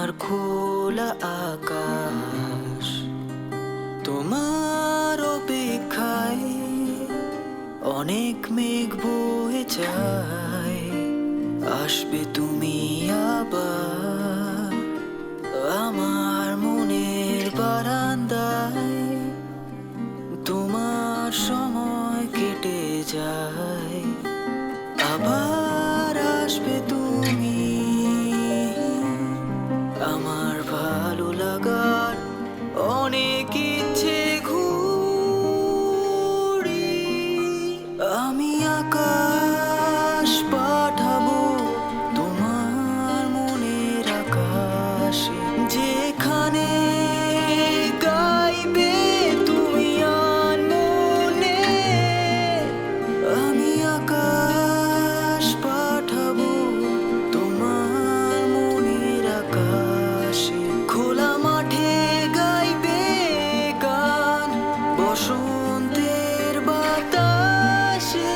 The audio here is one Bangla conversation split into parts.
আমার খোলা আকাশ তোমার অপেক্ষায় অনেক মেঘ বয়ে যায়। আসবে তুমি আবার আমার মনের বারান্দায়। তোমার সময় কেটে যায়, আবার আসবে তুমি। আমার ভালো লাগার অনেক ইচ্ছে ঘুরি। আমি আকাশ পাঠাবো তোমার মনের আকাশে, যেখানে গাইবে তুমি আনমনে। আমি আকাশ পাঠাবো তোমার মনের আকাশে। খোলা মাঠে গাইবে গান বসন্তের বাতাসে।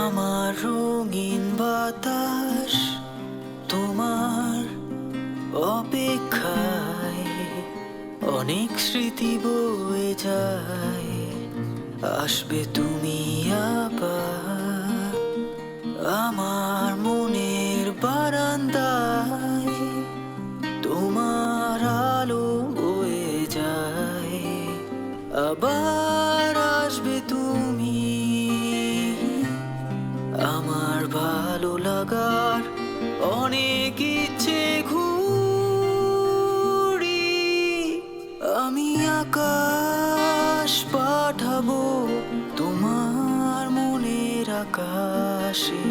আমার রঙিন বাতাস তোমার অপেক্ষায় অনেক স্মৃতি বয়ে যায়। আসবে তুমি আবার আমার মনের বারান্দায়। তোমার আলো বয়ে যায়, আবার আসবে তুমি। আমার ভালো লাগার অনেক ইচ্ছে ঘুরি। আমি আকাশ পাঠাবো তোমার মনের আকাশে।